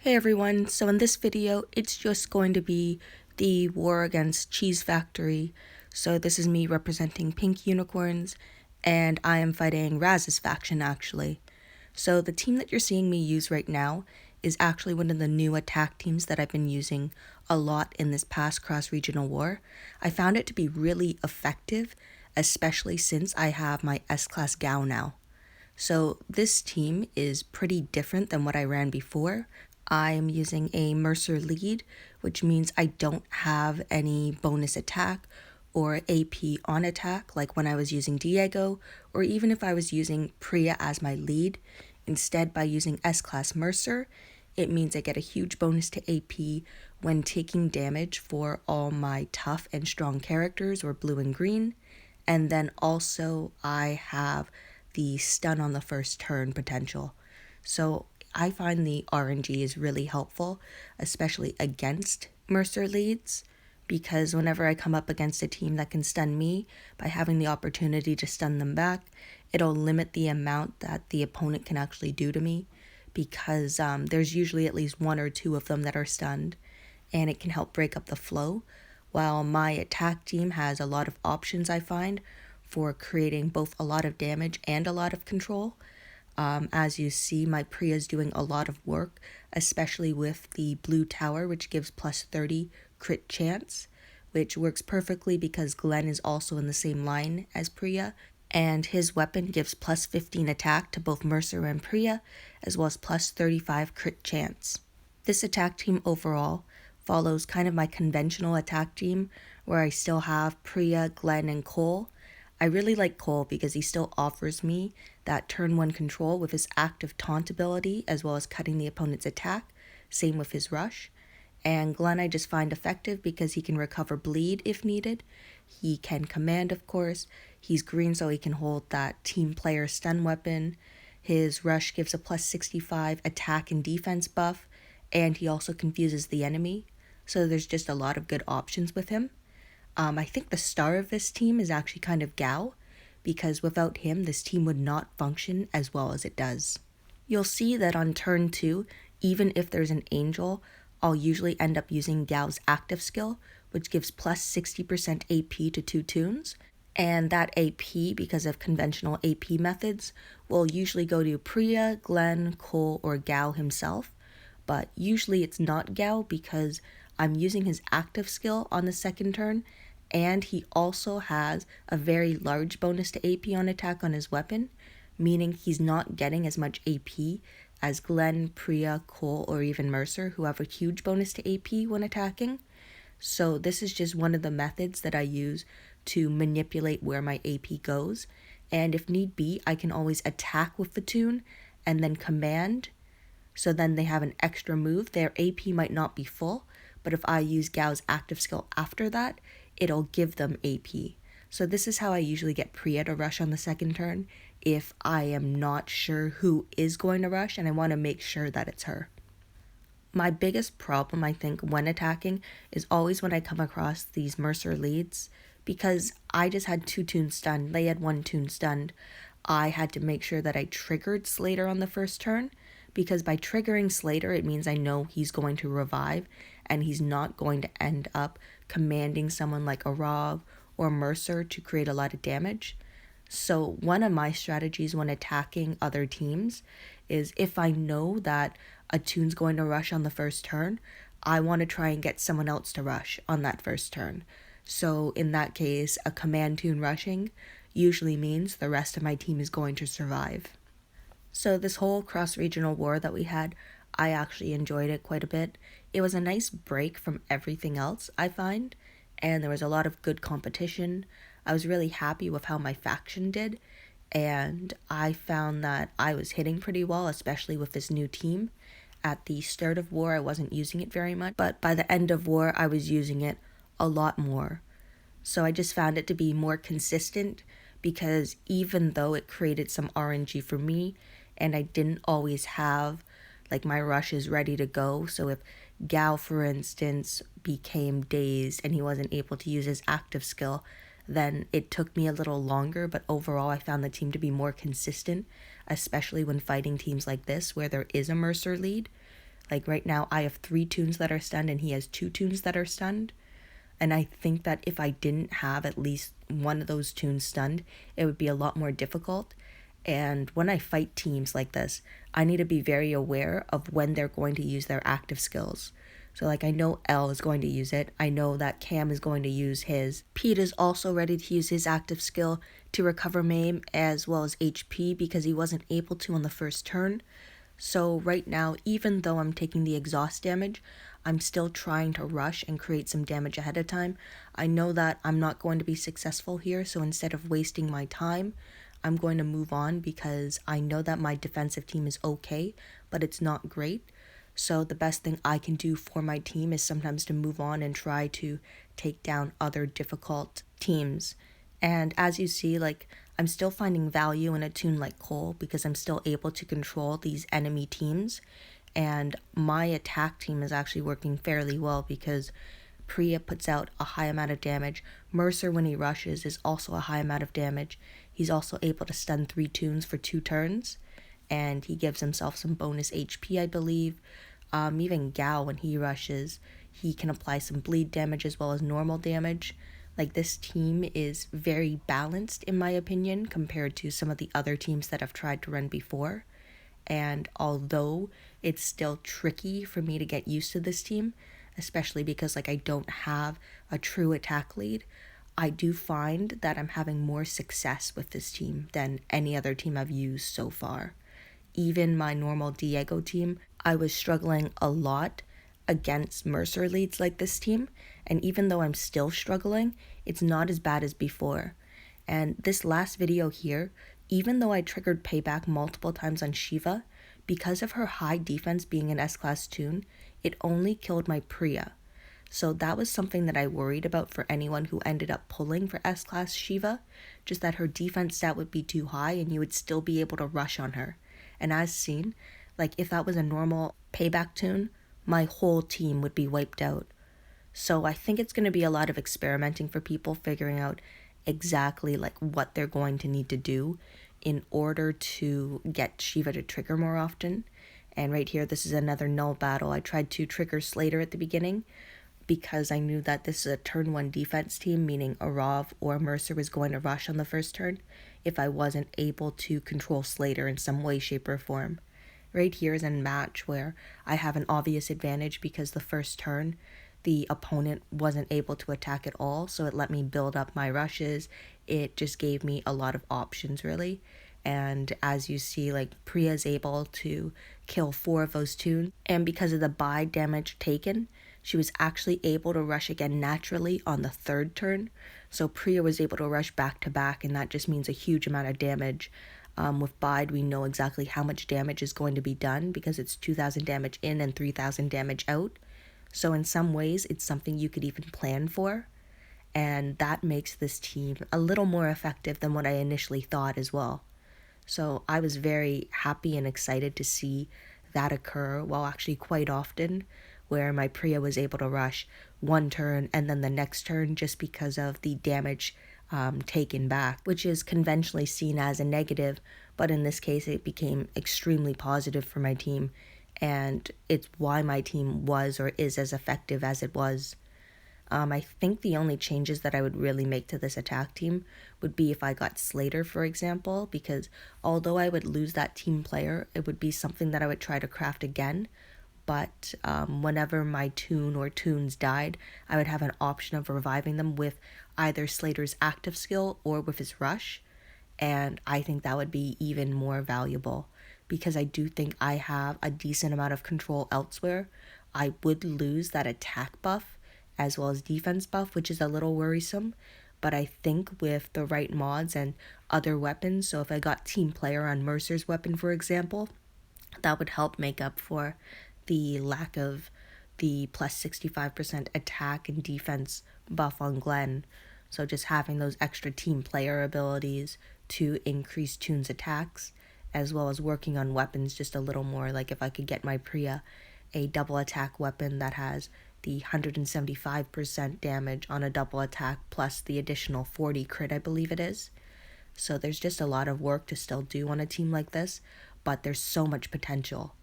Hey everyone, so in this video, it's just going to be the war against Cheesecake Factory. So this is me representing pink unicorns, and I am fighting Raz's faction actually. So the team that you're seeing me use right now is actually one of the new attack teams that I've been using a lot in this past cross-regional war. I found it to be really effective, especially since I have my S-Class Guo now. So this team is pretty different than what I ran before. I'm using a Mercer lead, which means I don't have any bonus attack or AP on attack like when I was using Diego, or even if I was using Priya as my lead. Instead, by using S-Class Mercer, it means I get a huge bonus to AP when taking damage for all my tough and strong characters, or blue and green. And then also I have the stun on the first turn potential. So I find the RNG is really helpful, especially against Mercer leads, because whenever I come up against a team that can stun me, by having the opportunity to stun them back, it'll limit the amount that the opponent can actually do to me, because there's usually at least one or two of them that are stunned, and it can help break up the flow, while my attack team has a lot of options, I find, for creating both a lot of damage and a lot of control. As you see, my Priya is doing a lot of work, especially with the blue tower, which gives plus 30 crit chance, which works perfectly because Glenn is also in the same line as Priya, and his weapon gives plus 15 attack to both Mercer and Priya, as well as plus 35 crit chance. This attack team overall follows kind of my conventional attack team, where I still have Priya, Glenn, and Cole. I really like Cole because he still offers me that turn 1 control with his active taunt ability, as well as cutting the opponent's attack, same with his rush. And Glenn I just find effective because he can recover bleed if needed. He can command, of course. He's green, so he can hold that team player stun weapon. His rush gives a plus 65 attack and defense buff, and he also confuses the enemy. So there's just a lot of good options with him. I think the star of this team is actually kind of Guo, because without him, this team would not function as well as it does. You'll see that on turn 2, even if there's an angel, I'll usually end up using Guo's active skill, which gives plus 60% AP to 2 tunes. And that AP, because of conventional AP methods, will usually go to Priya, Glenn, Cole, or Guo himself. But usually it's not Guo because I'm using his active skill on the second turn, and he also has a very large bonus to AP on attack on his weapon, meaning he's not getting as much AP as Glenn, Priya, Cole, or even Mercer, who have a huge bonus to AP when attacking. So this is just one of the methods that I use to manipulate where my AP goes, and if need be, I can always attack with the tune and then command, so then they have an extra move. Their AP might not be full, but if I use Guo's active skill after that, it'll give them AP. So this is how I usually get Priya to rush on the second turn, if I am not sure who is going to rush and I want to make sure that it's her. My biggest problem, I think, when attacking is always when I come across these Mercer leads, because I just had 2 tunes stunned, they had 1 tune stunned. I had to make sure that I triggered Slater on the first turn, because by triggering Slater, it means I know he's going to revive, and he's not going to end up commanding someone like Arav or Mercer to create a lot of damage. So one of my strategies when attacking other teams is, if I know that a tune's going to rush on the first turn, I want to try and get someone else to rush on that first turn. So in that case, a command tune rushing usually means the rest of my team is going to survive. So this whole cross-regional war that we had, I actually enjoyed it quite a bit. It was a nice break from everything else, I find, and there was a lot of good competition. I was really happy with how my faction did, and I found that I was hitting pretty well, especially with this new team. At the start of war, I wasn't using it very much, but by the end of war, I was using it a lot more. So I just found it to be more consistent, because even though it created some RNG for me, and I didn't always have like my rushes ready to go, so if Guo, for instance, became dazed and he wasn't able to use his active skill, then it took me a little longer, but overall I found the team to be more consistent, especially when fighting teams like this where there is a Mercer lead. Like right now, I have 3 tunes that are stunned and he has 2 tunes that are stunned. And I think that if I didn't have at least one of those tunes stunned, it would be a lot more difficult. And when I fight teams like this, I need to be very aware of when they're going to use their active skills. So like I know L is going to use it. I know that Cam is going to use his. Pete is also ready to use his active skill to recover maim as well as HP because he wasn't able to on the first turn. So right now, even though I'm taking the exhaust damage, I'm still trying to rush and create some damage ahead of time. I know that I'm not going to be successful here, so instead of wasting my time, I'm going to move on because I know that my defensive team is okay, but it's not great. So the best thing I can do for my team is sometimes to move on and try to take down other difficult teams. And as you see, like, I'm still finding value in a tune like Cole because I'm still able to control these enemy teams. And my attack team is actually working fairly well because Priya puts out a high amount of damage. Mercer, when he rushes, is also a high amount of damage. He's also able to stun 3 tunes for 2 turns. And he gives himself some bonus HP, I believe. Even Guo, when he rushes, he can apply some bleed damage as well as normal damage. Like, this team is very balanced, in my opinion, compared to some of the other teams that I've tried to run before. And although it's still tricky for me to get used to this team, especially because like I don't have a true attack lead, I do find that I'm having more success with this team than any other team I've used so far. Even my normal Diego team, I was struggling a lot against Mercer leads like this team, and even though I'm still struggling, it's not as bad as before. And this last video here, even though I triggered payback multiple times on Shiva, because of her high defense being an S-Class tune, it only killed my Priya. So that was something that I worried about for anyone who ended up pulling for S-Class Shiva, just that her defense stat would be too high and you would still be able to rush on her. And as seen, like if that was a normal payback tune, my whole team would be wiped out. So I think it's going to be a lot of experimenting for people figuring out exactly like what they're going to need to do in order to get Shiva to trigger more often. And right here, this is another null battle. I tried to trigger Slater at the beginning because I knew that this is a turn 1 defense team, meaning Arav or Mercer was going to rush on the first turn if I wasn't able to control Slater in some way, shape, or form. Right here is a match where I have an obvious advantage because the first turn, the opponent wasn't able to attack at all, so it let me build up my rushes. It just gave me a lot of options, really. And as you see, like, Priya's able to kill 4 of those tunes, and because of the buy damage taken, she was actually able to rush again naturally on the 3rd turn. So Priya was able to rush back to back, and that just means a huge amount of damage. With Bide, we know exactly how much damage is going to be done because it's 2,000 damage in and 3,000 damage out. So in some ways, it's something you could even plan for. And that makes this team a little more effective than what I initially thought as well. So I was very happy and excited to see that occur, well, actually quite often, where my Priya was able to rush 1 turn and then the next turn just because of the damage taken back, which is conventionally seen as a negative, but in this case it became extremely positive for my team, and it's why my team was or is as effective as it was. I think the only changes that I would really make to this attack team would be if I got Slater, for example, because although I would lose that team player, it would be something that I would try to craft again. But whenever my tune or tunes died, I would have an option of reviving them with either Slater's active skill or with his rush. And I think that would be even more valuable because I do think I have a decent amount of control elsewhere. I would lose that attack buff as well as defense buff, which is a little worrisome. But I think with the right mods and other weapons, so if I got team player on Mercer's weapon, for example, that would help make up for the lack of the plus 65% attack and defense buff on Glenn. So just having those extra team player abilities to increase Toon's attacks, as well as working on weapons just a little more. Like if I could get my Priya a double attack weapon that has the 175% damage on a double attack plus the additional 40 crit, I believe it is. So there's just a lot of work to still do on a team like this, but there's so much potential.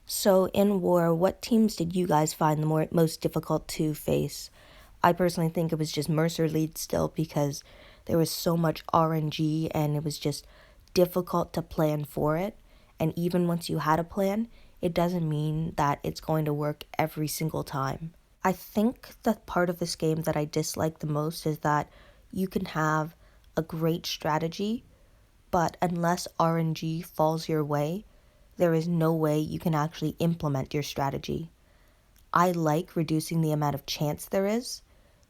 So in War, what teams did you guys find the most difficult to face? I personally think it was just Mercer lead still because there was so much RNG and it was just difficult to plan for it. And even once you had a plan, it doesn't mean that it's going to work every single time. I think the part of this game that I dislike the most is that you can have a great strategy, but unless RNG falls your way, there is no way you can actually implement your strategy. I like reducing the amount of chance there is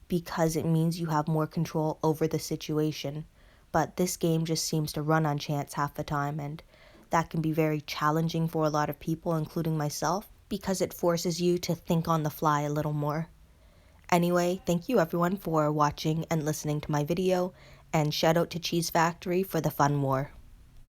because it means you have more control over the situation. But this game just seems to run on chance half the time, and that can be very challenging for a lot of people, including myself, because it forces you to think on the fly a little more. Anyway, thank you everyone for watching and listening to my video, and shout out to Cheese Factory for the fun war.